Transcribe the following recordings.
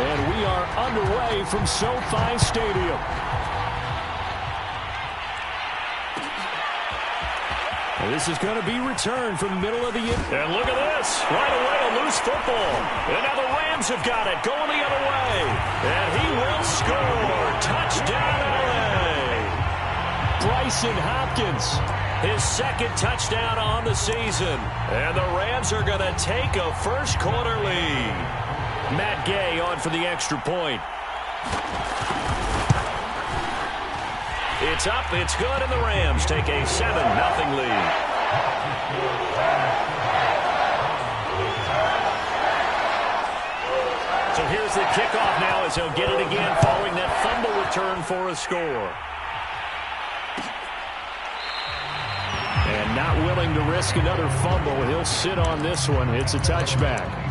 And we are underway from SoFi Stadium. And this is going to be returned from the middle of the end. And look at this. Right away, a loose football. And now the Rams have got it, going the other way. And he will score. Touchdown, LA. Bryson Hopkins. His second touchdown on the season. And the Rams are going to take a first-quarter lead. Matt Gay on for the extra point. It's up, it's good, and the Rams take a 7-0 lead. So here's the kickoff now as he'll get it again following that fumble return for a score. And not willing to risk another fumble. He'll sit on this one. It's a touchback.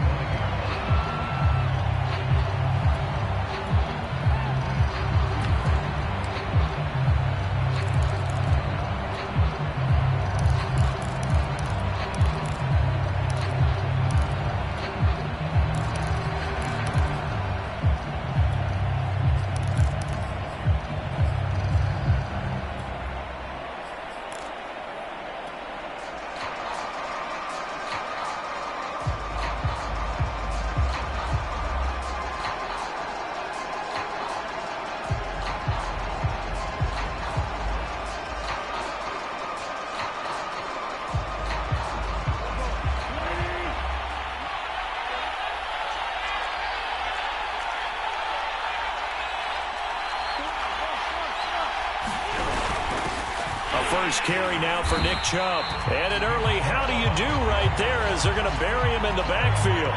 First carry now for Nick Chubb. And an early how do you do right there as they're going to bury him in the backfield.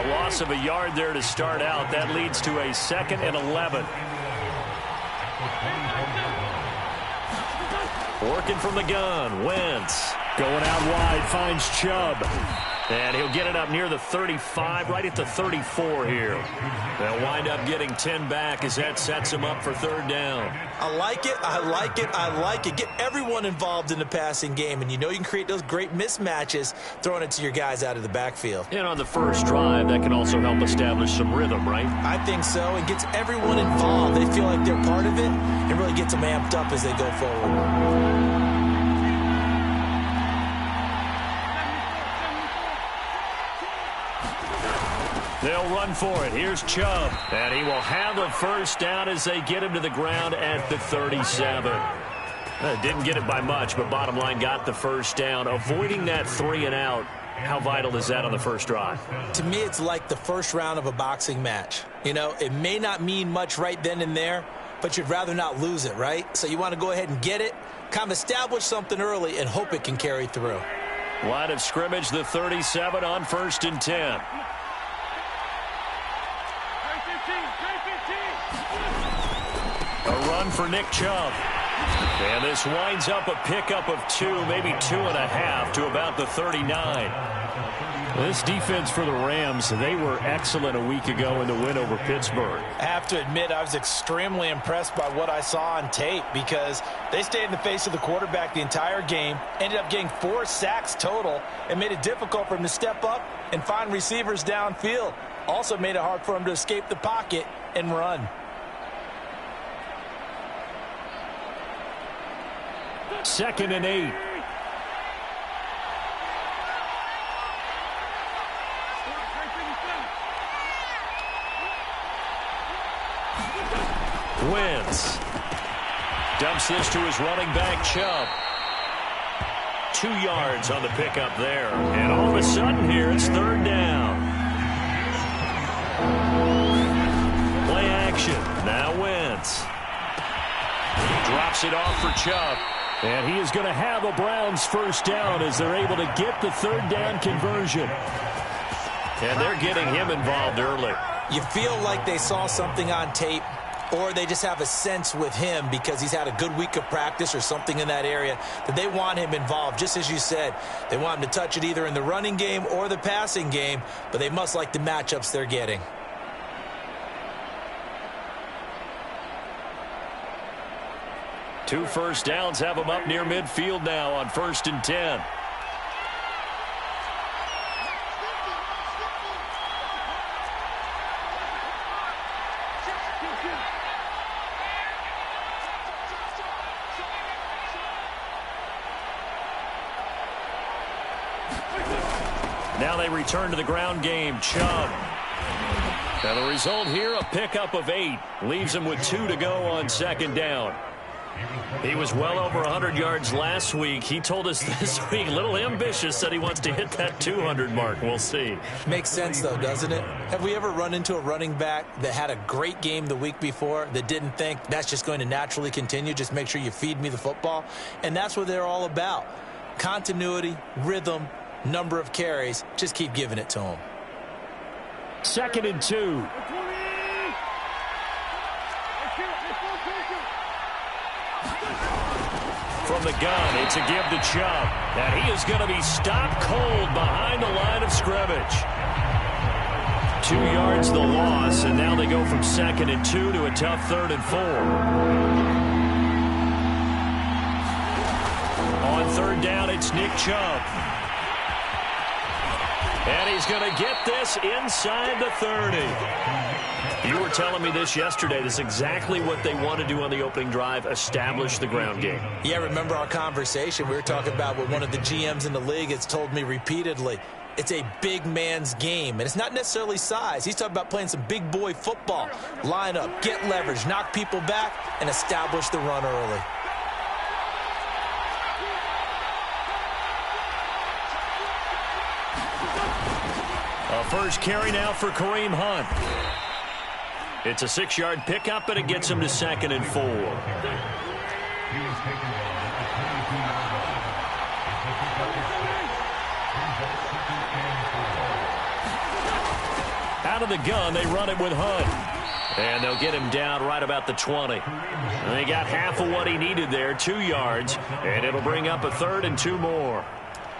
A loss of a yard there to start out. That leads to a 2nd and 11. Working from the gun. Wentz. Going out wide, finds Chubb. And he'll get it up near the 35, right at the 34 here. They'll wind up getting 10 back as that sets him up for 3rd down. I like it, I like it, I like it. Get everyone involved in the passing game, and you know you can create those great mismatches throwing it to your guys out of the backfield. And on the first drive, that can also help establish some rhythm, right? I think so. It gets everyone involved. They feel like they're part of it and really gets them amped up as they go forward. They'll run for it. Here's Chubb. And he will have the first down as they get him to the ground at the 37. Didn't get it by much, but bottom line got the first down. Avoiding that 3 and out. How vital is that on the first drive? To me, it's like the first round of a boxing match. You know, it may not mean much right then and there, but you'd rather not lose it, right? So you want to go ahead and get it, kind of establish something early, and hope it can carry through. Line of scrimmage, the 37 on 1st and 10. A run for Nick Chubb. And this winds up a pickup of 2, maybe 2.5 to about the 39. This defense for the Rams, they were excellent a week ago in the win over Pittsburgh. I have to admit, I was extremely impressed by what I saw on tape because they stayed in the face of the quarterback the entire game, ended up getting 4 sacks total, and made it difficult for him to step up and find receivers downfield. Also made it hard for him to escape the pocket and run. Second and 8. Wentz dumps this to his running back, Chubb. 2 yards on the pickup there. And all of a sudden here, it's 3rd down. Play action. Now Wentz. Drops it off for Chubb. And he is going to have a Browns first down as they're able to get the 3rd down conversion. And they're getting him involved early. You feel like they saw something on tape, or they just have a sense with him because he's had a good week of practice or something in that area that they want him involved. Just as you said, they want him to touch it either in the running game or the passing game, but they must like the matchups they're getting. Two first downs have them up near midfield now on 1st and 10. Now they return to the ground game. Chubb. And the result here, a pickup of 8. Leaves him with 2 to go on second down. He was well over 100 yards last week. He told us this week, a little ambitious, said he wants to hit that 200 mark. We'll see. Makes sense, though, doesn't it? Have we ever run into a running back that had a great game the week before that didn't think that's just going to naturally continue? Just make sure you feed me the football. And that's what they're all about. Continuity, rhythm, number of carries. Just keep giving it to him. 2nd and 2. From the gun, it's a give to Chubb. And he is going to be stopped cold behind the line of scrimmage. 2 yards the loss, and now they go from 2nd and 2 to a tough 3rd and 4. On 3rd down, it's Nick Chubb. And he's going to get this inside the 30. You were telling me this yesterday. This is exactly what they want to do on the opening drive, establish the ground game. Yeah, remember our conversation? We were talking about what one of the GMs in the league has told me repeatedly. It's a big man's game, and it's not necessarily size. He's talking about playing some big boy football. Line up, get leverage, knock people back, and establish the run early. A first carry now for Kareem Hunt. It's a 6-yard pickup, and it gets him to 2nd and 4. Out of the gun, they run it with Hunt. And they'll get him down right about the 20. And they got half of what he needed there, 2 yards, and it'll bring up a 3rd and 2 more.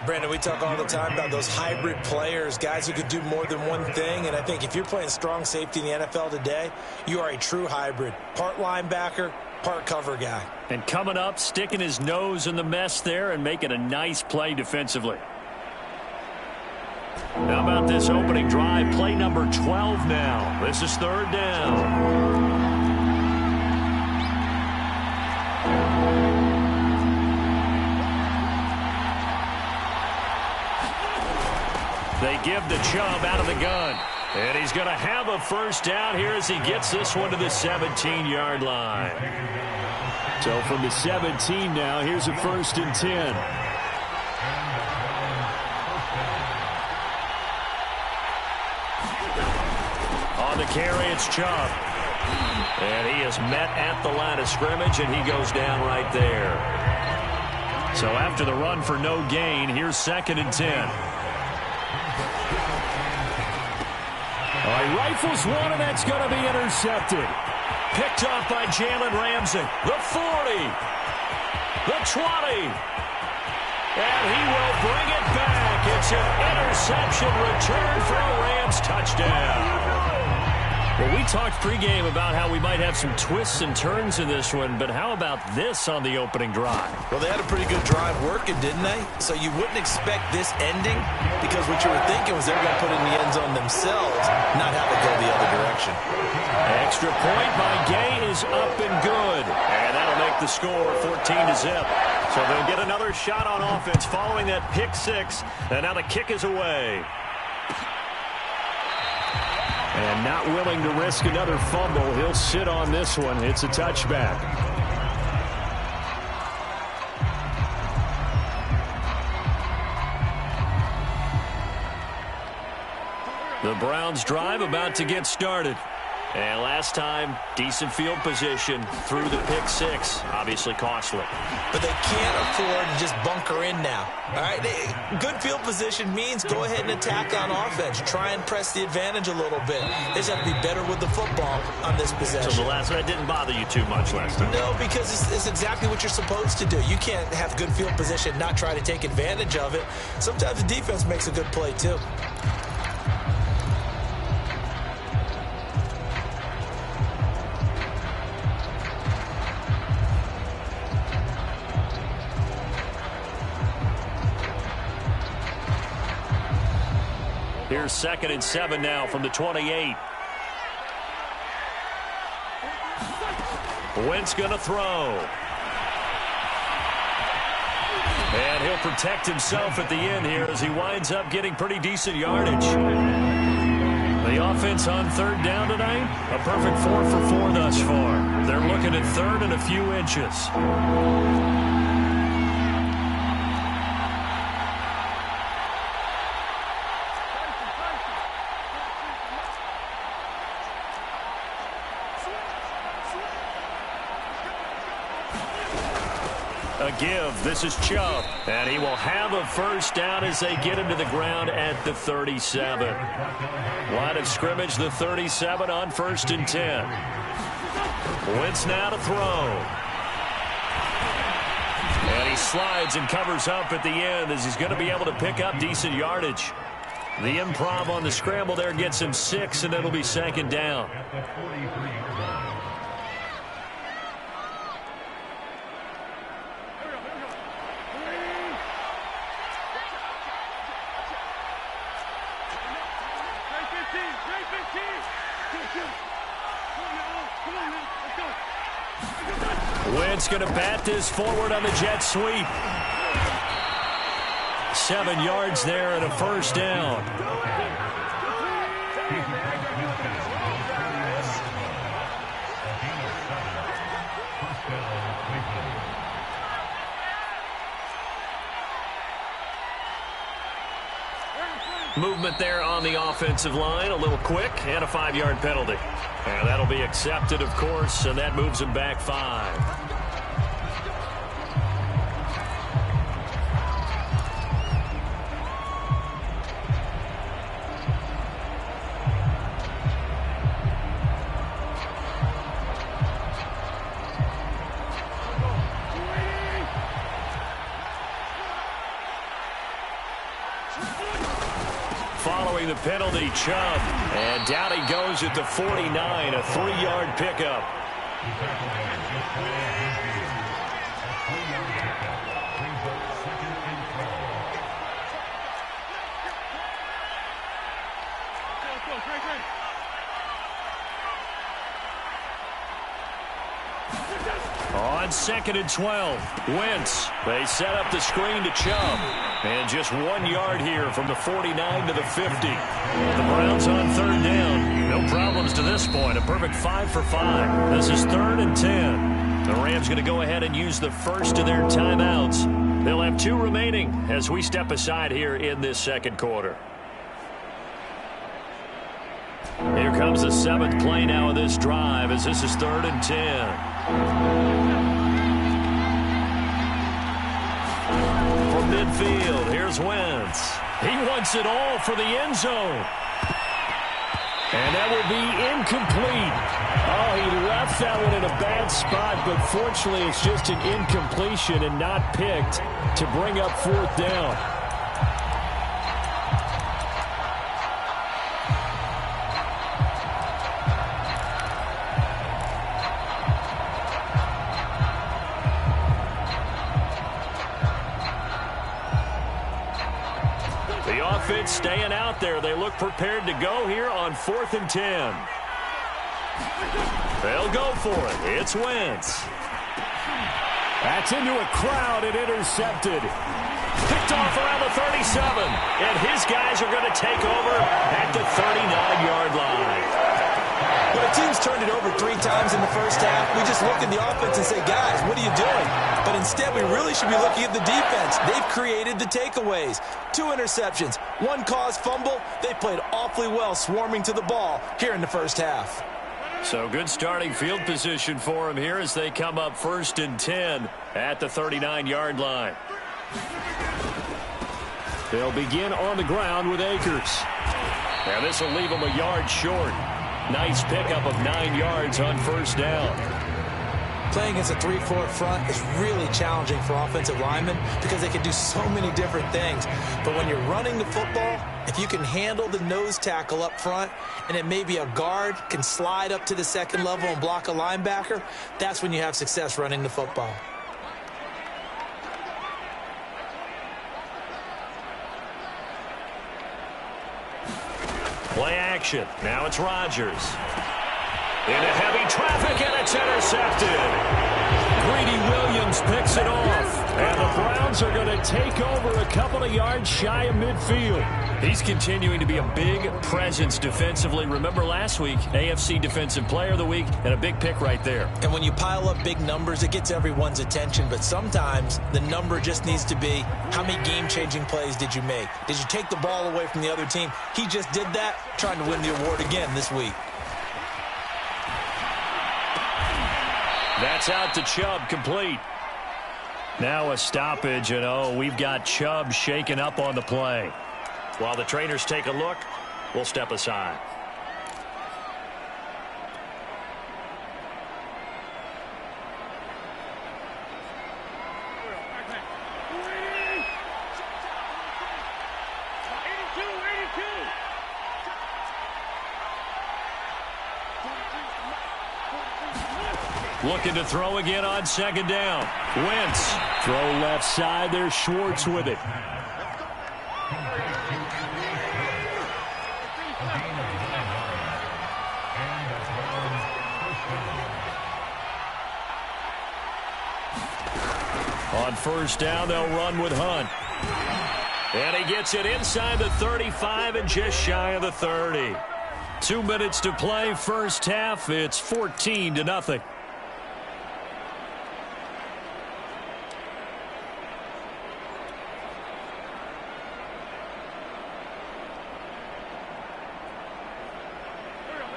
Brandon, we talk all the time about those hybrid players, guys who could do more than one thing. And I think if you're playing strong safety in the NFL today, you are a true hybrid. Part linebacker, part cover guy. And coming up, sticking his nose in the mess there and making a nice play defensively. How about this opening drive? Play number 12 now. This is 3rd down. They give the Chubb out of the gun. And he's going to have a first down here as he gets this one to the 17-yard line. So from the 17 now, here's a 1st and 10. On the carry, it's Chubb. And he is met at the line of scrimmage, and he goes down right there. So after the run for no gain, here's 2nd and 10. He rifles one, and that's going to be intercepted. Picked off by Jalen Ramsey. The 40. The 20. And he will bring it back. It's an interception return for a Rams touchdown. Well, we talked pregame about how we might have some twists and turns in this one, but how about this on the opening drive? Well, they had a pretty good drive working, didn't they? So you wouldn't expect this ending because what you were thinking was they were going to put it in the end zone themselves, not have it go the other direction. Extra point by Gay is up and good. And that'll make the score 14-0. So they'll get another shot on offense following that pick 6. And now the kick is away. And not willing to risk another fumble. He'll sit on this one. It's a touchback. The Browns drive about to get started. And last time, decent field position through the pick 6. Obviously costly. But they can't afford to just bunker in now. All right, good field position means go ahead and attack on offense. Try and press the advantage a little bit. They just have to be better with the football on this possession. So the last one didn't bother you too much last time? No, because it's exactly what you're supposed to do. You can't have good field position and not try to take advantage of it. Sometimes the defense makes a good play, too. Here's 2nd and 7 now from the 28. Wentz going to throw. And he'll protect himself at the end here as he winds up getting pretty decent yardage. The offense on third down tonight, a perfect 4 for 4 thus far. They're looking at third and a few inches. A give. This is Chubb. And he will have a first down as they get him to the ground at the 37. Line of scrimmage, the 37 on 1st and 10. Wentz now to throw. And he slides and covers up at the end as he's going to be able to pick up decent yardage. The improv on the scramble there gets him 6, and it'll be 2nd down. Wentz going to bat this forward on the jet sweep. 7 yards there and a first down. Movement there on the offensive line, a little quick, and a 5-yard penalty. And that'll be accepted, of course, and that moves him back 5. Following the penalty, Chubb. And down he goes at the 49, a 3-yard pickup. On 2nd and 12, Wentz. They set up the screen to Chubb. And just 1 yard here from the 49 to the 50. The Browns on third down. No problems to this point. A perfect 5 for 5. This is 3rd and 10. The Rams going to go ahead and use the first of their timeouts. They'll have 2 remaining as we step aside here in this second quarter. Here comes the 7th play now of this drive as this is 3rd and 10. From midfield, here's Wentz. He wants it all for the end zone. And that will be incomplete. Oh, he left that one in a bad spot, but fortunately it's just an incompletion and not picked to bring up 4th down. Offense staying out there. They look prepared to go here on 4th and 10. They'll go for it. It's Wentz. That's into a crowd and intercepted. Picked off around the 37. And his guys are going to take over at the 39-yard line. When a team's turned it over 3 times in the first half, we just look at the offense and say, guys, what are you doing? But instead, we really should be looking at the defense. They've created the takeaways. 2 interceptions, 1 caused fumble. They played awfully well swarming to the ball here in the first half. So good starting field position for them here as they come up 1st and 10 at the 39-yard line. They'll begin on the ground with Akers. Now this will leave them a yard short. Nice pickup of 9 yards on 1st down. Playing against a 3-4 front is really challenging for offensive linemen because they can do so many different things. But when you're running the football, if you can handle the nose tackle up front and then maybe a guard can slide up to the 2nd level and block a linebacker, that's when you have success running the football. Play action. Now it's Rodgers. Into heavy traffic, and it's intercepted. Greedy Williams picks it off. And the Browns are going to take over a couple of yards shy of midfield. He's continuing to be a big presence defensively. Remember last week, AFC Defensive Player of the Week, and a big pick right there. And when you pile up big numbers, it gets everyone's attention. But sometimes the number just needs to be, how many game-changing plays did you make? Did you take the ball away from the other team? He just did that, trying to win the award again this week. That's out to Chubb, complete. Now a stoppage, and we've got Chubb shaken up on the play. While the trainers take a look, we'll step aside. Looking to throw again on second down. Wentz. Throw left side. There's Schwartz with it. On first down, they'll run with Hunt. And he gets it inside the 35 and just shy of the 30. 2 minutes to play, first half. It's 14-0.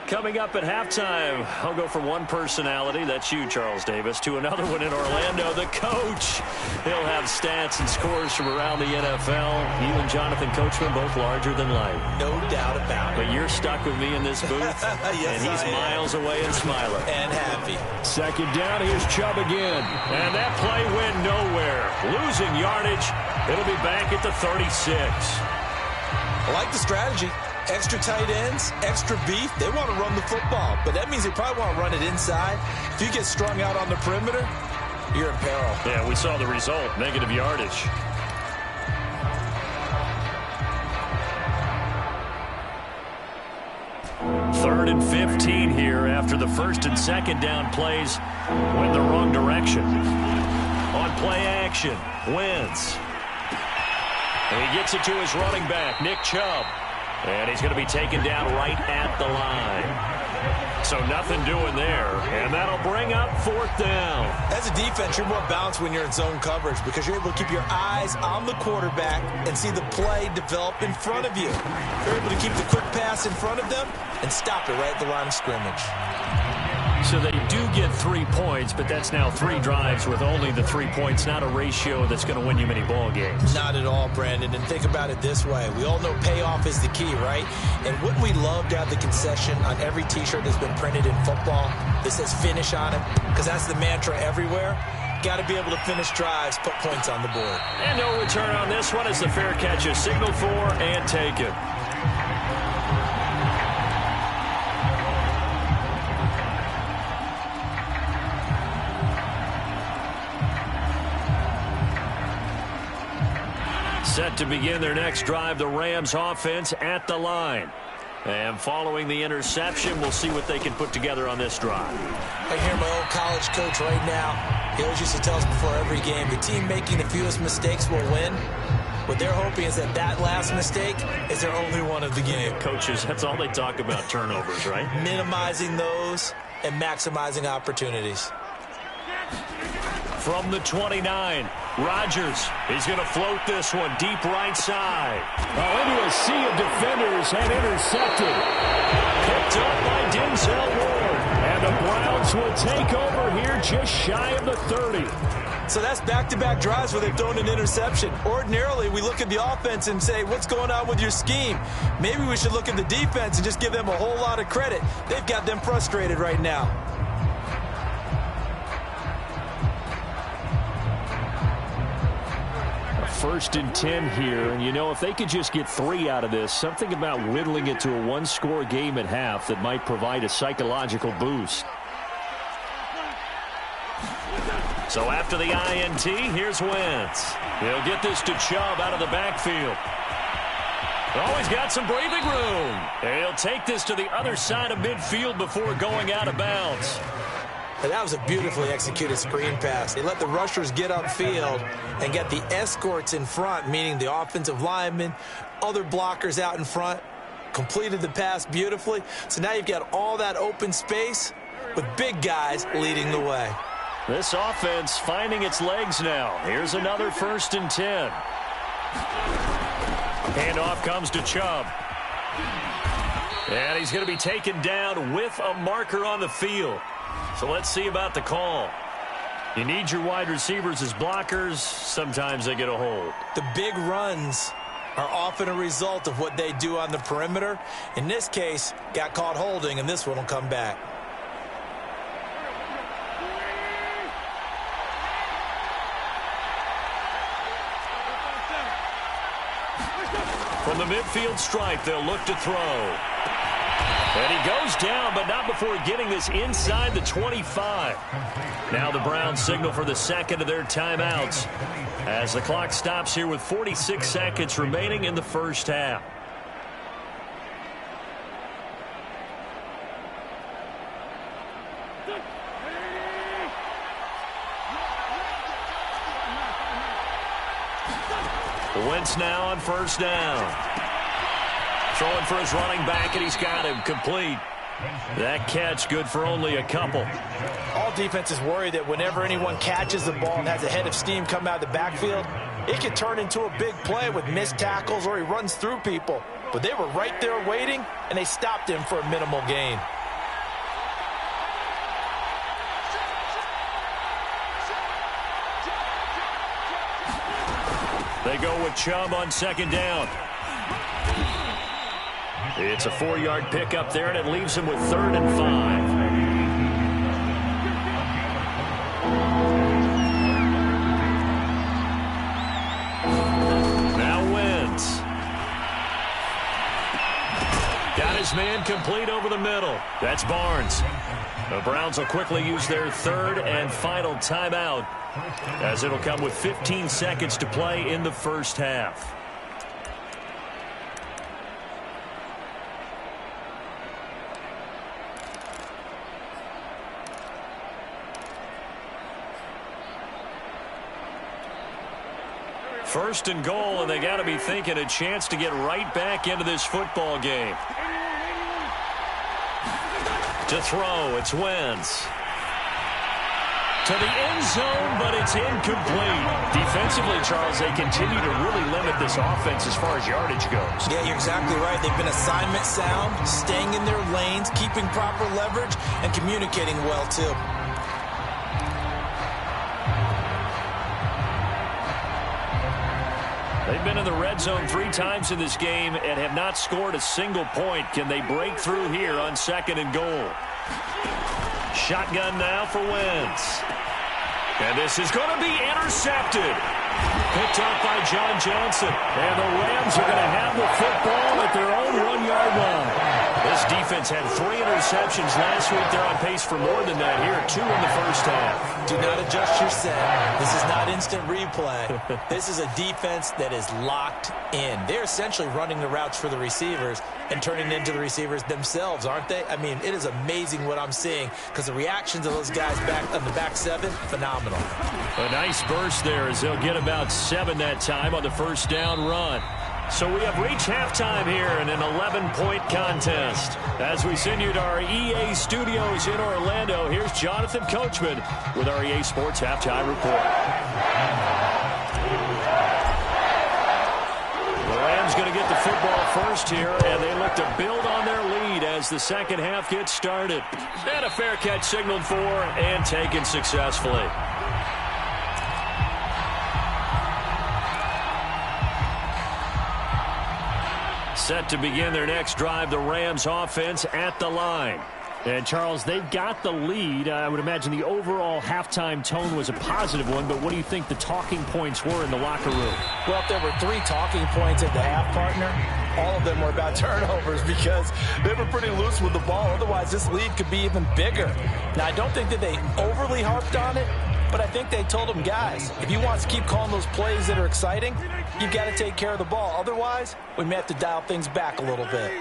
Coming up at halftime, I'll go from one personality, that's you, Charles Davis, to another one in Orlando, the coach. He'll have stats and scores from around the NFL. You and Jonathan Coachman, both larger than life. No doubt about it. But you're stuck with me in this booth, yes, and he's miles away and smiling. And happy. Second down, here's Chubb again. And that play went nowhere. Losing yardage. It'll be back at the 36. I like the strategy. Extra tight ends, extra beef. They want to run the football, but that means they probably want to run it inside. If you get strung out on the perimeter, you're in peril. Yeah, we saw the result, negative yardage. Third and 15 here after the first and second down plays went the wrong direction. On play action, Wentz. And he gets it to his running back, Nick Chubb. And he's going to be taken down right at the line. So nothing doing there. And that'll bring up fourth down. As a defense, you're more balanced when you're in zone coverage because you're able to keep your eyes on the quarterback and see the play develop in front of you. You're able to keep the quick pass in front of them and stop it right at the line of scrimmage. So they do get 3 points, but that's now 3 drives with only the 3 points, not a ratio that's going to win you many ball games. Not at all, Brandon. And think about it this way. We all know payoff is the key, right? And wouldn't we love to have the concession on every T-shirt that's been printed in football that says finish on it? Because that's the mantra everywhere. Got to be able to finish drives, put points on the board. And no return on this one as the fair catch is signaled for and taken. Set to begin their next drive, the Rams offense at the line. And following the interception, we'll see what they can put together on this drive. I hear my old college coach right now. He always used to tell us before every game, the team making the fewest mistakes will win. What they're hoping is that that last mistake is their only one of the game. Coaches, that's all they talk about, turnovers, right? Minimizing those and maximizing opportunities. From the 29, Rodgers. He's going to float this one deep right side. Into a sea of defenders and intercepted. Picked up by Denzel Ward. And the Browns will take over here just shy of the 30. So that's back-to-back drives where they've thrown an interception. Ordinarily, we look at the offense and say, what's going on with your scheme? Maybe we should look at the defense and just give them a whole lot of credit. They've got them frustrated right now. First and 10 here, and if they could just get 3 out of this, something about whittling it to a one-score game at half that might provide a psychological boost. So after the INT, here's Wentz. He'll get this to Chubb out of the backfield. Oh, he's got some breathing room. He'll take this to the other side of midfield before going out of bounds. And that was a beautifully executed screen pass. They let the rushers get upfield and get the escorts in front, meaning the offensive linemen, other blockers out in front, completed the pass beautifully. So now you've got all that open space with big guys leading the way. This offense finding its legs now. Here's another 1st and 10. Handoff comes to Chubb. And he's going to be taken down with a marker on the field. So let's see about the call. You need your wide receivers as blockers. Sometimes they get a hold. The big runs are often a result of what they do on the perimeter. In this case, got caught holding, and this one will come back. From the midfield stripe, they'll look to throw. And he goes down, but not before getting this inside the 25. Now the Browns signal for the second of their timeouts as the clock stops here with 46 seconds remaining in the first half. Wentz now on 1st down. Throwing for his running back, and he's got him complete. That catch good for only a couple. All defenses worry that whenever anyone catches the ball and has a head of steam come out of the backfield, it can turn into a big play with missed tackles or he runs through people. But they were right there waiting, and they stopped him for a minimal gain. They go with Chubb on 2nd down. It's a 4-yard pickup there, and it leaves him with 3rd and 5. Now Wentz. Got his man complete over the middle. That's Barnes. The Browns will quickly use their 3rd and final timeout, as it'll come with 15 seconds to play in the first half. First and goal, and they got to be thinking a chance to get right back into this football game. To throw, it's Wentz. To the end zone, but it's incomplete. Defensively, Charles, they continue to really limit this offense as far as yardage goes. Yeah, you're exactly right. They've been assignment sound, staying in their lanes, keeping proper leverage, and communicating well, too. They've been in the red zone 3 times in this game and have not scored a single point. Can they break through here on 2nd and goal? Shotgun now for Wentz. And this is going to be intercepted. Picked up by John Johnson. And the Rams are going to have the football at their own 1-yard line. This defense had 3 interceptions last week. They're on pace for more than that here. 2 in the first half. Do not adjust your set. This is not instant replay. This is a defense that is locked in. They're essentially running the routes for the receivers and turning into the receivers themselves, aren't they? I mean, it is amazing what I'm seeing because the reactions of those guys back on the back 7, phenomenal. A nice burst there as they'll get about 7 that time on the first down run. So we have reached halftime here in an 11-point contest. As we send you to our EA studios in Orlando, here's Jonathan Coachman with our EA Sports Halftime Report. The Rams going to get the football first here, and they look to build on their lead as the second half gets started. And a fair catch signaled for and taken successfully. Set to begin their next drive, the Rams offense at the line. And, Charles, they've got the lead. I would imagine the overall halftime tone was a positive one, but what do you think the talking points were in the locker room? Well, if there were 3 talking points at the half, partner, all of them were about turnovers because they were pretty loose with the ball. Otherwise, this lead could be even bigger. Now, I don't think that they overly harped on it, but I think they told them, guys, if you want to keep calling those plays that are exciting, you've got to take care of the ball. Otherwise, we may have to dial things back a little bit.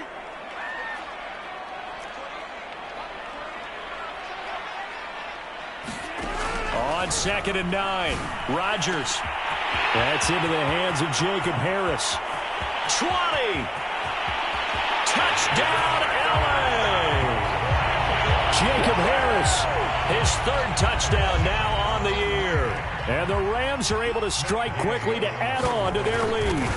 On 2nd and 9, Rodgers. That's into the hands of Jacob Harris. 20. Touchdown, LA. Jacob Harris, his 3rd touchdown now on the year. And the Rams are able to strike quickly to add on to their lead.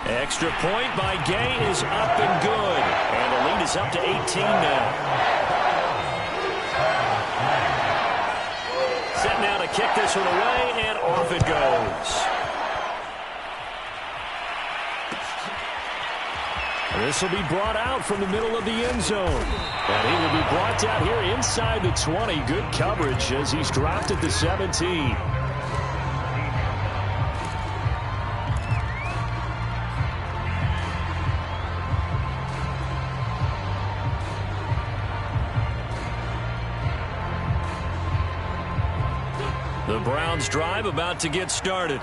Extra point by Gay is up and good. And the lead is up to 18 now. Set now to kick this one away, and off it goes. This will be brought out from the middle of the end zone. And he will be brought out here inside the 20. Good coverage as he's dropped at the 17. The Browns drive about to get started.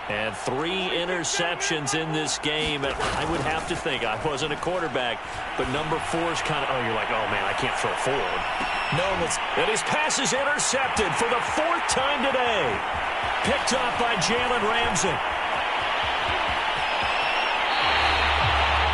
And 3 interceptions in this game. And I would have to think, I wasn't a quarterback, but number 4 is kind of, you're like, oh, man, I can't throw forward. No, and his pass is intercepted for the 4th time today. Picked off by Jalen Ramsey.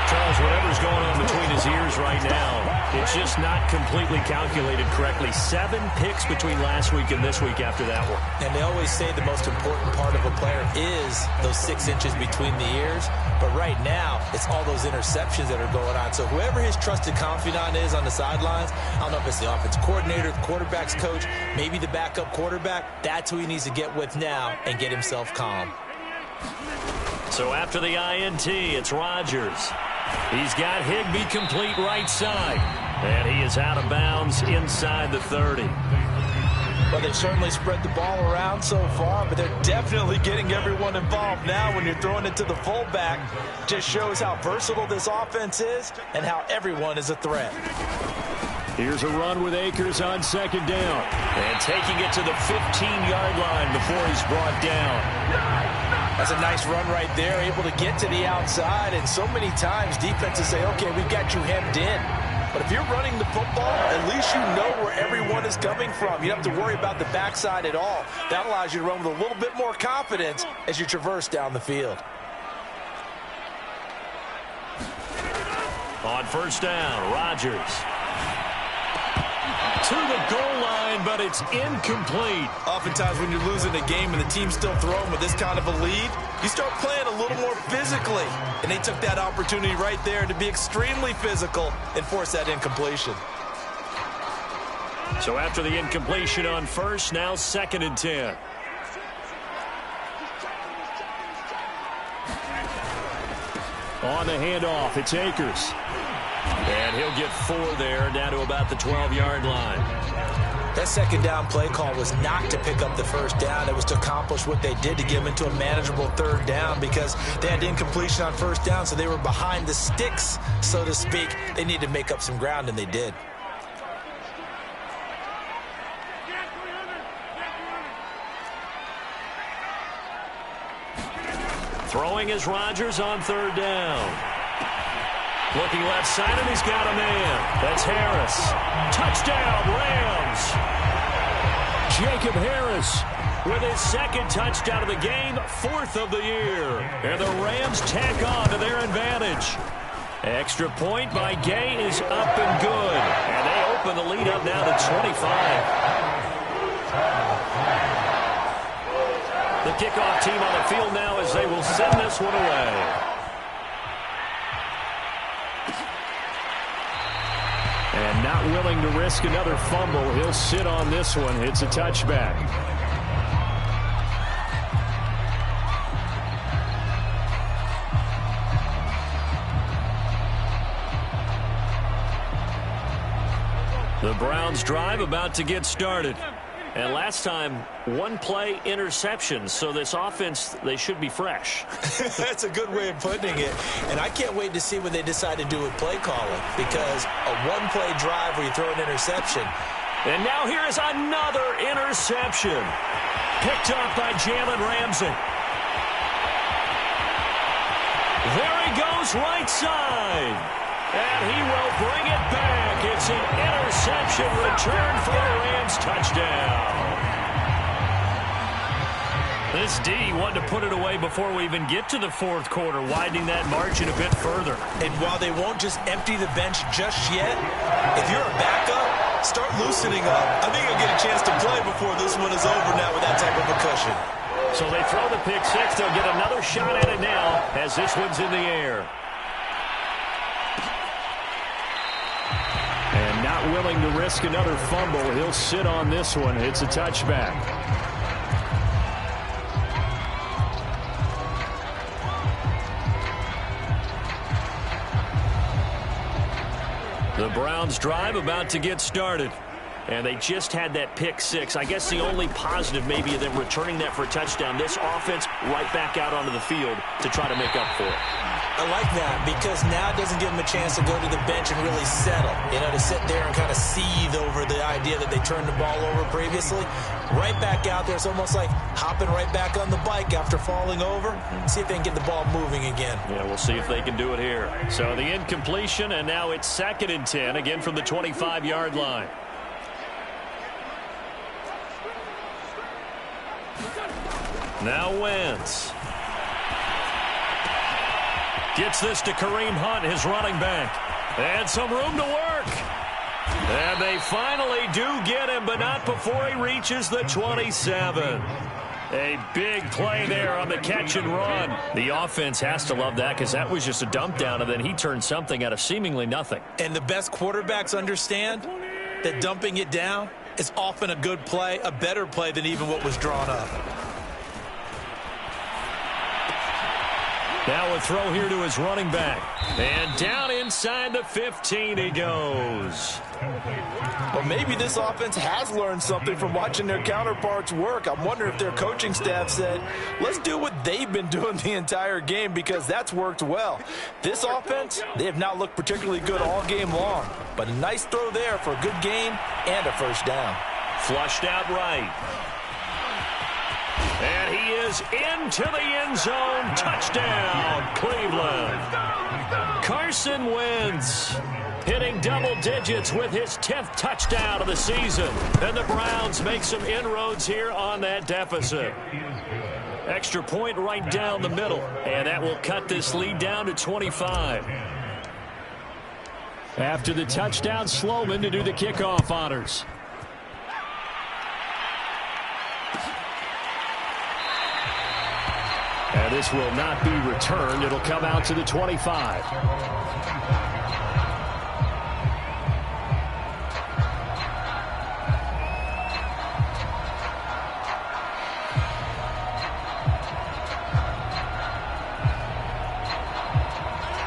Charles, whatever's going on between his ears right now, it's just not completely calculated correctly. 7 picks between last week and this week after that one. And they always say the most important part of a player is those 6 inches between the ears. But right now, it's all those interceptions that are going on. So whoever his trusted confidant is on the sidelines, I don't know if it's the offensive coordinator, the quarterback's coach, maybe the backup quarterback, that's who he needs to get with now and get himself calm. So after the INT, it's Rodgers. He's got Higbee complete right side. And he is out of bounds inside the 30. Well, they've certainly spread the ball around so far, but they're definitely getting everyone involved now when you're throwing it to the fullback. Just shows how versatile this offense is and how everyone is a threat. Here's a run with Akers on 2nd down. And taking it to the 15-yard line before he's brought down. That's a nice run right there, able to get to the outside. And so many times defenses say, okay, we've got you hemmed in. But if you're running the football, at least you know where everyone is coming from. You don't have to worry about the backside at all. That allows you to run with a little bit more confidence as you traverse down the field. On 1st down, Rodgers. To the goal line, but it's incomplete. Oftentimes when you're losing a game and the team's still throwing with this kind of a lead, you start playing a little more physically. And they took that opportunity right there to be extremely physical and force that incompletion. So after the incompletion on 1st, now 2nd and 10. On the handoff, it's Akers. And he'll get 4 there, down to about the 12-yard line. That 2nd down play call was not to pick up the 1st down. It was to accomplish what they did to get them into a manageable 3rd down because they had incompletion on 1st down, so they were behind the sticks, so to speak. They needed to make up some ground, and they did. Throwing is Rodgers on 3rd down. Looking left side, and he's got a man. That's Harris. Touchdown, Rams. Jacob Harris with his 2nd touchdown of the game, 4th of the year. And the Rams tack on to their advantage. Extra point by Gay is up and good. And they open the lead up now to 25. The kickoff team on the field now as they will send this one away. And not willing to risk another fumble, he'll sit on this one. It's a touchback. The Browns drive about to get started. And last time, 1 play interception. So this offense, they should be fresh. That's a good way of putting it. And I can't wait to see what they decide to do with play calling. Because a 1-play drive where you throw an interception. And now here is another interception. Picked up by Jalen Ramsey. There he goes right side. And he will bring it back. It's an interception return for a Rams touchdown. This D wanted to put it away before we even get to the fourth quarter, widening that margin a bit further. And while they won't just empty the bench just yet, if you're a backup, start loosening up. I think you'll get a chance to play before this one is over now with that type of a cushion. So they throw the pick six. They'll get another shot at it now as this one's in the air. And not willing to risk another fumble. He'll sit on this one. It's a touchback. The Browns drive about to get started. And they just had that pick six. I guess the only positive maybe of them returning that for a touchdown. This offense right back out onto the field to try to make up for it. I like that because now it doesn't give them a chance to go to the bench and really settle. You know, to sit there and kind of seethe over the idea that they turned the ball over previously. Right back out there. It's almost like hopping right back on the bike after falling over. See if they can get the ball moving again. Yeah, we'll see if they can do it here. So the incompletion, and now it's 2nd and 10, again from the 25-yard line. Now Wentz. Gets this to Kareem Hunt, his running back. And some room to work. And they finally do get him, but not before he reaches the 27. A big play there on the catch and run. The offense has to love that because that was just a dump down, and then he turned something out of seemingly nothing. And the best quarterbacks understand that dumping it down is often a good play, a better play than even what was drawn up. Now a throw here to his running back. And down inside the 15 he goes. Well, maybe this offense has learned something from watching their counterparts work. I'm wondering if their coaching staff said, let's do what they've been doing the entire game because that's worked well. This offense, they have not looked particularly good all game long. But a nice throw there for a good gain and a first down. Flushed out right. And he is into the end zone. Touchdown, Cleveland. Carson Wentz hitting double digits with his 10th touchdown of the season. And the Browns make some inroads here on that deficit. Extra point right down the middle. And that will cut this lead down to 25. After the touchdown, Sloman to do the kickoff honors. And this will not be returned. It'll come out to the 25.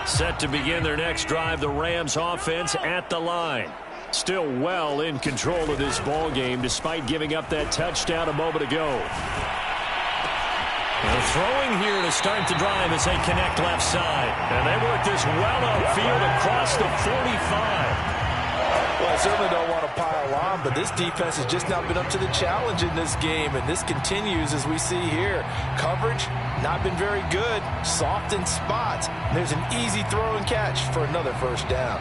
Set to begin their next drive, the Rams offense at the line. Still well in control of this ball game despite giving up that touchdown a moment ago. They're throwing here to start the drive as they connect left side. And they work this well upfield across the 45. Well, I certainly don't want to pile on, but this defense has just not been up to the challenge in this game, and this continues as we see here. Coverage, not been very good, soft in spots. There's an easy throw and catch for another first down.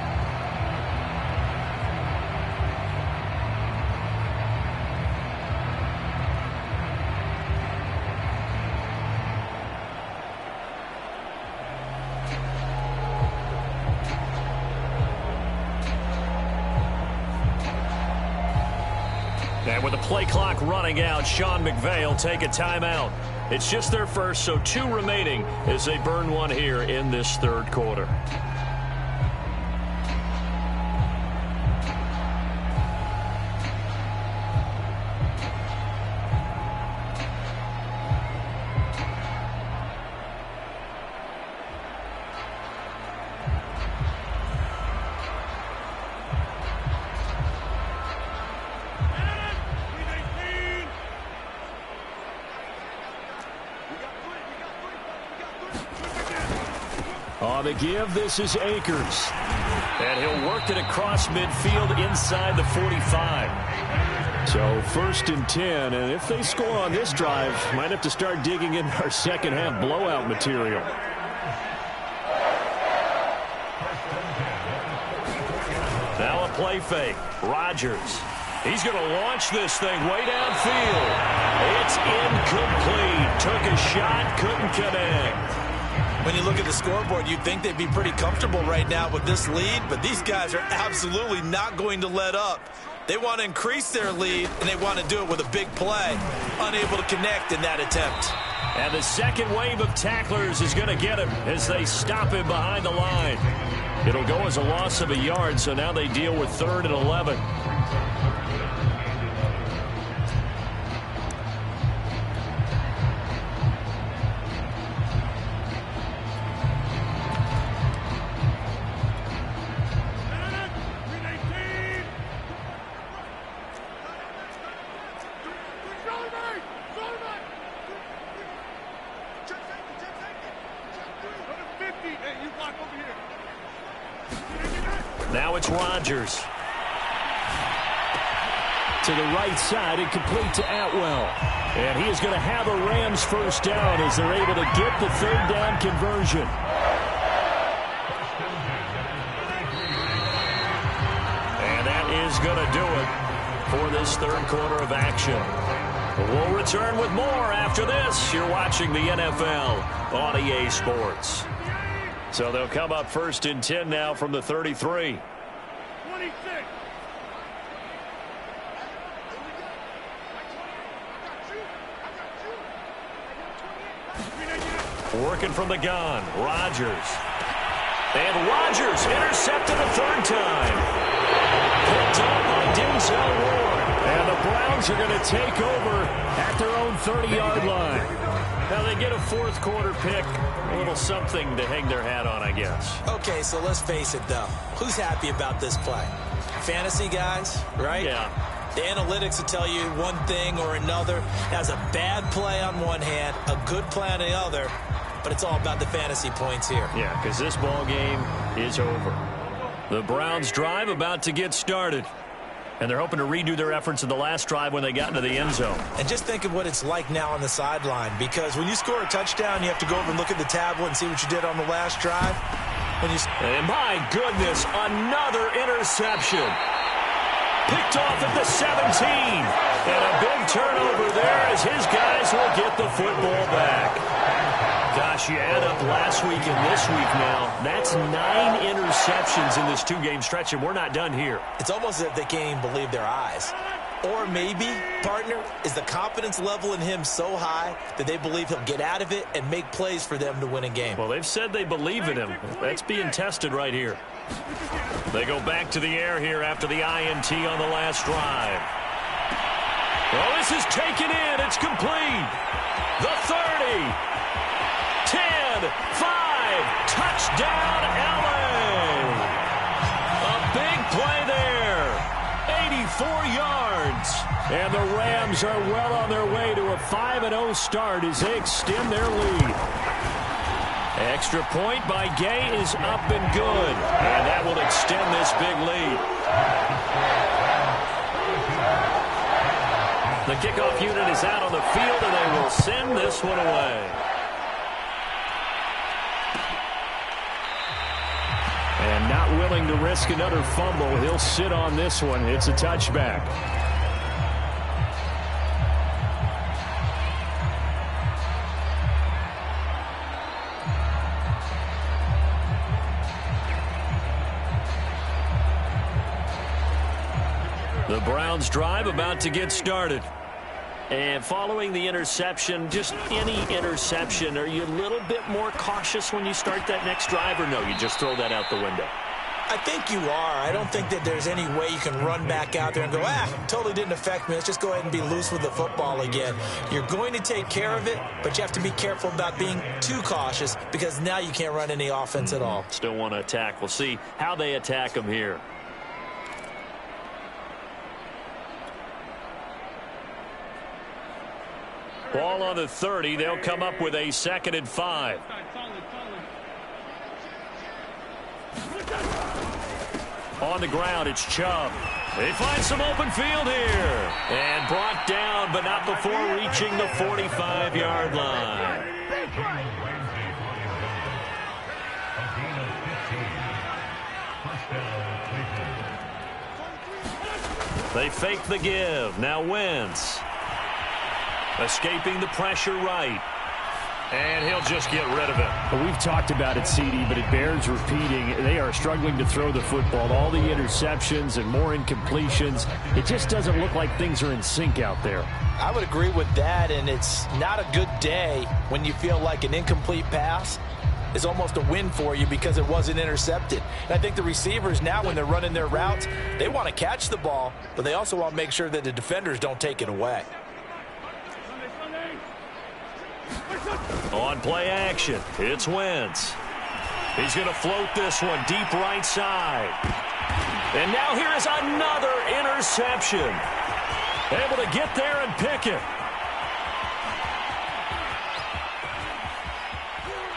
And with the play clock running out, Sean McVay will take a timeout. It's just their first, so 2 remaining as they burn one here in this third quarter. On the give, this is Akers. And he'll work it across midfield inside the 45. So 1st and 10, and if they score on this drive, might have to start digging in our second half blowout material. Now a play fake. Rodgers. He's going to launch this thing way downfield. It's incomplete. Took a shot, couldn't connect. When you look at the scoreboard, you'd think they'd be pretty comfortable right now with this lead, but these guys are absolutely not going to let up. They want to increase their lead, and they want to do it with a big play. Unable to connect in that attempt. And the second wave of tacklers is going to get him as they stop him behind the line. It'll go as a loss of a yard, so now they deal with 3rd and 11. Now it's Rodgers. To the right side and complete to Atwell. And he is going to have a Rams first down as they're able to get the 3rd down conversion. And that is going to do it for this 3rd quarter of action. We'll return with more after this. You're watching the NFL on EA Sports. So they'll come up 1st and 10 now from the 33. 26. Working from the gun, Rodgers. And Rodgers intercepted a 3rd time. Picked up by Denzel Ward. And the Browns are going to take over at their own 30-yard line. Now they get a 4th quarter pick. A little something to hang their hat on, I guess. Okay, so let's face it, though. Who's happy about this play? Fantasy guys, right? Yeah. The analytics will tell you one thing or another. Has a bad play on one hand, a good play on the other, but it's all about the fantasy points here. Yeah, because this ball game is over. The Browns drive about to get started. And they're hoping to redo their efforts in the last drive when they got into the end zone. And just think of what it's like now on the sideline, because when you score a touchdown, you have to go over and look at the tablet and see what you did on the last drive. And my goodness, another interception. Picked off at the 17. And a big turnover there as his guys will get the football back. Gosh, you add up last week and this week now. That's 9 interceptions in this 2-game stretch, and we're not done here. It's almost as if they can't even believe their eyes. Or maybe, partner, is the confidence level in him so high that they believe he'll get out of it and make plays for them to win a game. Well, they've said they believe in him. That's being tested right here. They go back to the air here after the INT on the last drive. Well, this is taken in. It's complete. The 30. 10, 5, touchdown, LA. A big play there. 84 yards. And the Rams are well on their way to a 5-0 start as they extend their lead. Extra point by Gay is up and good. And that will extend this big lead. The kickoff unit is out on the field, and they will send this one away. And not willing to risk another fumble, he'll sit on this one. It's a touchback. The Browns drive about to get started. And following the interception, just any interception, are you a little bit more cautious when you start that next drive, or no, you just throw that out the window? I think you are. I don't think that there's any way you can run back out there and go, totally didn't affect me. Let's just go ahead and be loose with the football again. You're going to take care of it, but you have to be careful about being too cautious because now you can't run any offense at all. Still want to attack. We'll see how they attack them here. Ball on the 30. They'll come up with a 2nd and 5. On the ground, it's Chubb. They find some open field here. And brought down, but not before reaching the 45-yard line. They fake the give. Now Wentz. Escaping the pressure right. And he'll just get rid of it. Well, we've talked about it, CD, but it bears repeating. They are struggling to throw the football. All the interceptions and more incompletions. It just doesn't look like things are in sync out there. I would agree with that, and it's not a good day when you feel like an incomplete pass is almost a win for you because it wasn't intercepted. And I think the receivers now, when they're running their routes, they want to catch the ball, but they also want to make sure that the defenders don't take it away. On play action, it's Wentz. He's going to float this one deep right side. And now here is another interception. Able to get there and pick it.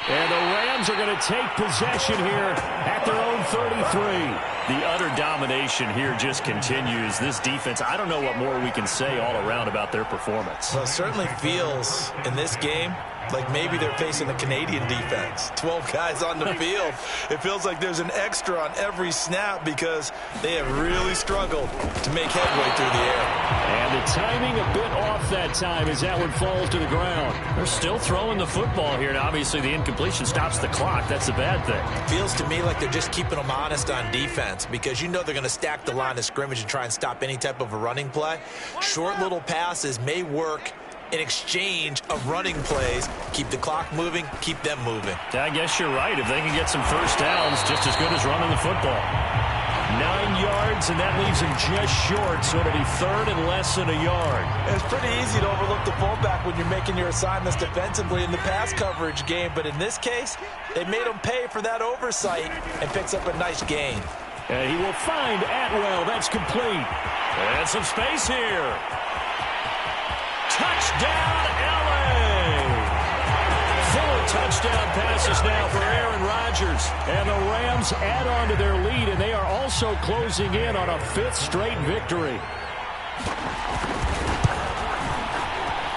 And the Rams are going to take possession here at their own 33. The utter domination here just continues. This defense, I don't know what more we can say all around about their performance. Well, it certainly feels in this game like maybe they're facing a Canadian defense. 12 guys on the field. It feels like there's an extra on every snap because they have really struggled to make headway through the air. And the timing a bit off that time as that one falls to the ground. They're still throwing the football here, and obviously the incompletion stops the clock. That's the bad thing. Feels to me like they're just keeping them honest on defense because you know they're going to stack the line of scrimmage and try and stop any type of a running play. Short little passes may work in exchange of running plays. Keep the clock moving, keep them moving. I guess you're right. If they can get some first downs, just as good as running the football. 9 yards, and that leaves him just short, so it'll be third and less than a yard. It's pretty easy to overlook the fullback when you're making your assignments defensively in the pass coverage game, but in this case, they made him pay for that oversight and picks up a nice gain. And he will find Atwell. That's complete. And some space here. Touchdown, L.A. 4 touchdown passes now for Aaron Rodgers. And the Rams add on to their lead, and they are also closing in on a 5th straight victory.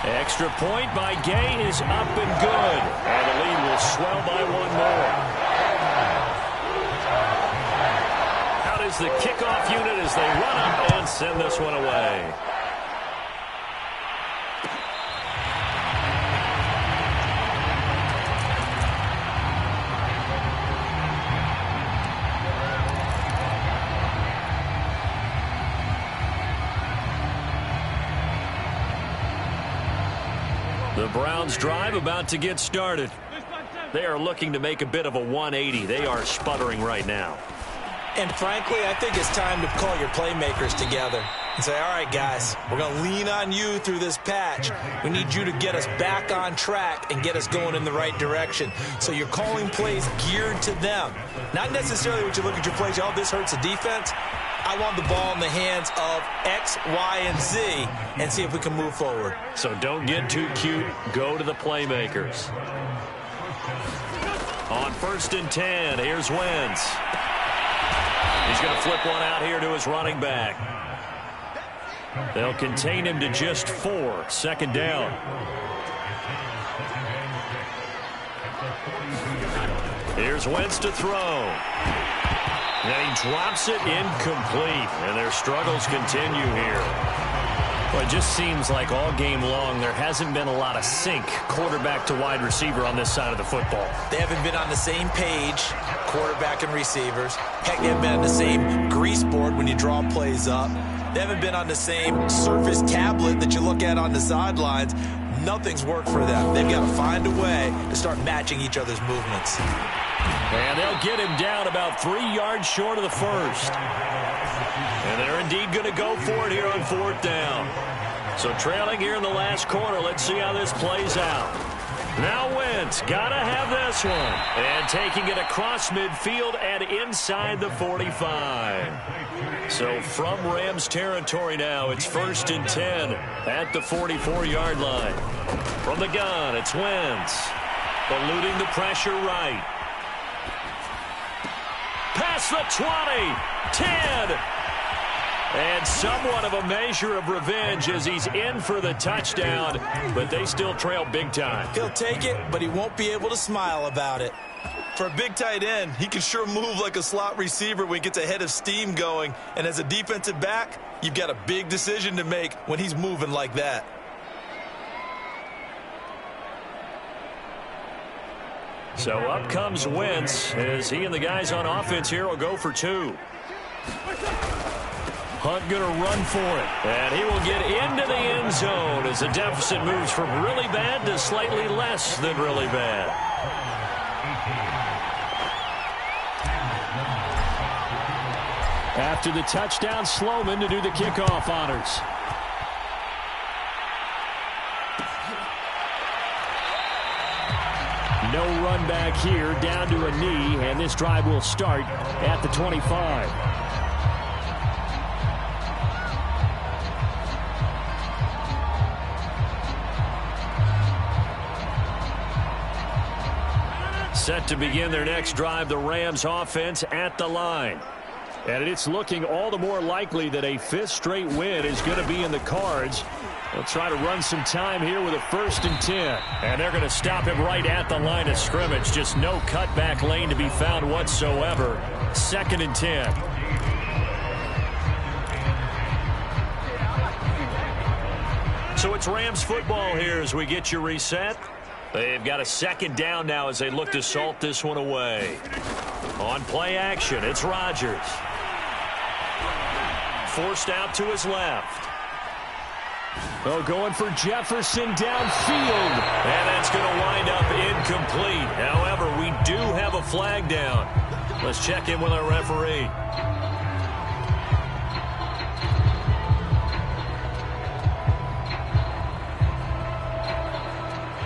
Extra point by Gay is up and good. And the lead will swell by 1 more. Out is the kickoff unit as they run up and send this one away. The Browns drive about to get started. They are looking to make a bit of a 180. They are sputtering right now. And frankly, I think it's time to call your playmakers together and say, all right, guys, we're going to lean on you through this patch. We need you to get us back on track and get us going in the right direction. So you're calling plays geared to them. Not necessarily when you look at your plays, oh, this hurts the defense. I want the ball in the hands of X, Y, and Z and see if we can move forward. So don't get too cute. Go to the playmakers. On 1st and 10, here's Wentz. He's going to flip one out here to his running back. They'll contain him to just 4. 2nd down. Here's Wentz to throw. And he drops it incomplete. And their struggles continue here. Well, it just seems like all game long there hasn't been a lot of sync quarterback to wide receiver on this side of the football. They haven't been on the same page, quarterback and receivers. Heck, they haven't been on the same grease board when you draw plays up. They haven't been on the same Surface tablet that you look at on the sidelines. Nothing's worked for them. They've got to find a way to start matching each other's movements. And they'll get him down about 3 yards short of the first. And they're indeed going to go for it here on 4th down. So trailing here in the last quarter. Let's see how this plays out. Now Wentz, gotta have this one. And taking it across midfield and inside the 45. So from Rams territory now, it's 1st and 10 at the 44-yard line. From the gun, it's Wentz. Eluding the pressure right. Past the 20, 10. And somewhat of a measure of revenge as he's in for the touchdown, but they still trail big time. He'll take it, but he won't be able to smile about it. For a big tight end, he can sure move like a slot receiver when he gets a head of steam going. And as a defensive back, you've got a big decision to make when he's moving like that. So up comes Wentz as he and the guys on offense here will go for 2. Hunt going to run for it. And he will get into the end zone as the deficit moves from really bad to slightly less than really bad. After the touchdown, Sloman to do the kickoff honors. No run back here, down to a knee, and this drive will start at the 25. Set to begin their next drive, the Rams offense at the line. And it's looking all the more likely that a 5th straight win is going to be in the cards. They'll try to run some time here with a 1st and 10. And they're going to stop him right at the line of scrimmage. Just no cutback lane to be found whatsoever. 2nd and 10. So it's Rams football here as we get you reset. They've got a 2nd down now as they look to salt this one away. On play action, it's Rodgers. Forced out to his left. Oh, going for Jefferson downfield. And that's going to wind up incomplete. However, we do have a flag down. Let's check in with our referee.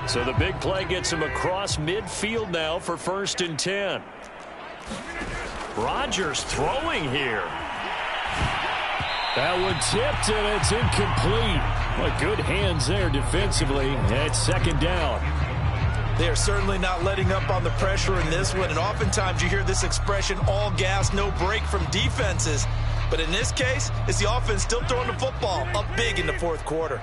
So the big play gets him across midfield now for 1st and 10. Rodgers throwing here. That one tipped, and it's incomplete. Well, good hands there defensively. It's 2nd down. They are certainly not letting up on the pressure in this one, and oftentimes you hear this expression, all gas, no break from defenses. But in this case, it's the offense still throwing the football up big in the 4th quarter.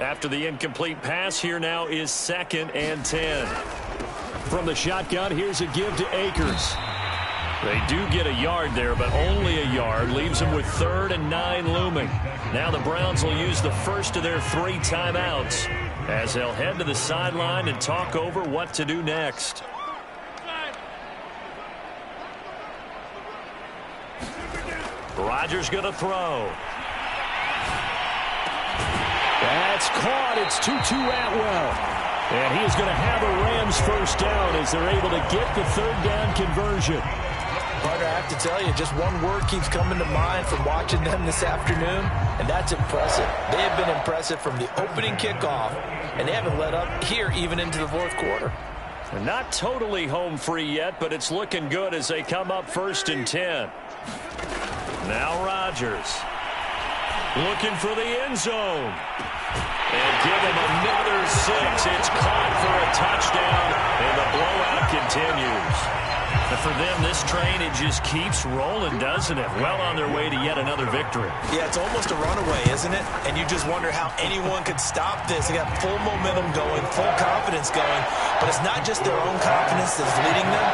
After the incomplete pass, here now is 2nd and 10. From the shotgun, here's a give to Akers. They do get a yard there, but only a yard. Leaves them with 3rd and 9 looming. Now the Browns will use the first of their 3 timeouts as they'll head to the sideline and talk over what to do next. Rodgers going to throw. That's caught. It's Tutu Atwell. And he is going to have a Rams 1st down as they're able to get the 3rd down conversion. Partner, I have to tell you, just one word keeps coming to mind from watching them this afternoon, and that's impressive. They have been impressive from the opening kickoff, and they haven't let up here even into the 4th quarter. And not totally home free yet, but it's looking good as they come up 1st and 10. Now Rodgers looking for the end zone. And give him another 6. It's caught for a touchdown, and the blowout continues. But for them, this train, it just keeps rolling, doesn't it? Well on their way to yet another victory. Yeah, it's almost a runaway, isn't it? And you just wonder how anyone could stop this. They got full momentum going, full confidence going. But it's not just their own confidence that's leading them.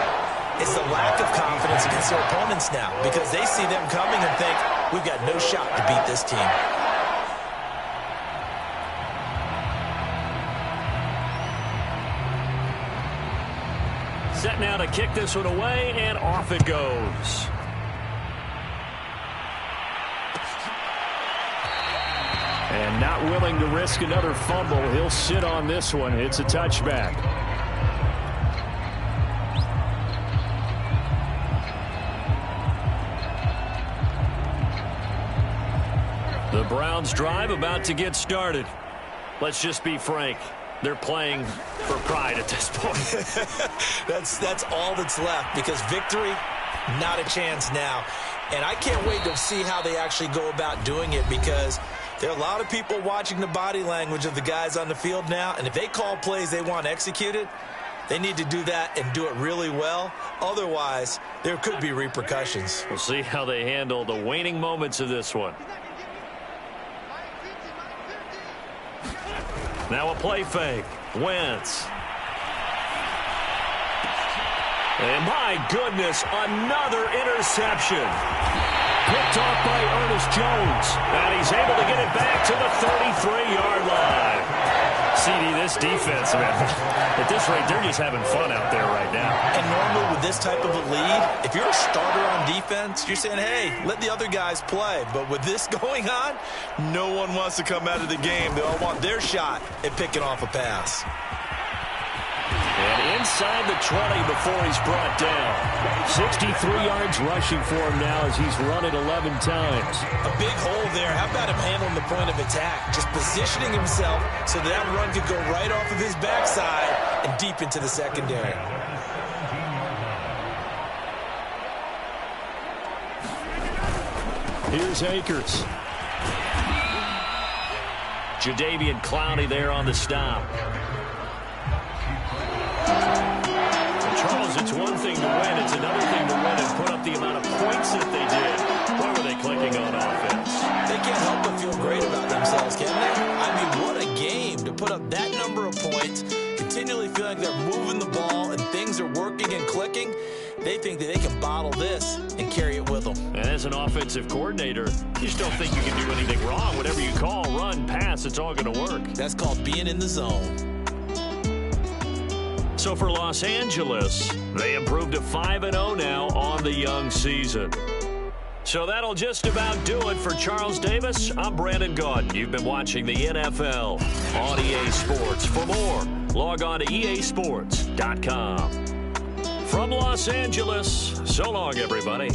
It's the lack of confidence against their opponents now, because they see them coming and think, we've got no shot to beat this team. Set now to kick this one away, and off it goes. And not willing to risk another fumble. He'll sit on this one. It's a touchback. The Browns drive about to get started. Let's just be frank. They're playing for pride at this point. That's all that's left, because victory, not a chance now. And I can't wait to see how they actually go about doing it, because there are a lot of people watching the body language of the guys on the field now, and if they call plays they want executed, they need to do that and do it really well. Otherwise, there could be repercussions. We'll see how they handle the waning moments of this one. Now a play fake. Wentz. And my goodness, another interception. Picked off by Ernest Jones. And he's able to get it back to the 33-yard line. CD, this defense, man, at this rate, they're just having fun out there right now. And normally with this type of a lead, if you're a starter on defense, you're saying, hey, let the other guys play. But with this going on, no one wants to come out of the game. They all want their shot at picking off a pass. And inside the 20 before he's brought down. 63 yards rushing for him now as he's run it 11 times. A big hole there. How about him handling the point of attack? Just positioning himself so that run could go right off of his backside and deep into the secondary. Here's Akers. Jadeveon Clowney there on the stop. Charles, it's one thing to win. It's another thing to win and put up the amount of points that they did. Where were they clicking on offense? They can't help but feel great about themselves, can they? I mean, what a game to put up that number of points, continually feel like they're moving the ball and things are working and clicking. They think that they can bottle this and carry it with them. And as an offensive coordinator, you just don't think you can do anything wrong. Whatever you call, run, pass, it's all going to work. That's called being in the zone. So for Los Angeles, they improved to 5-0 now on the young season. So that'll just about do it for Charles Davis. I'm Brandon Gaudin. You've been watching the NFL on EA Sports. For more, log on to easports.com. From Los Angeles, so long, everybody.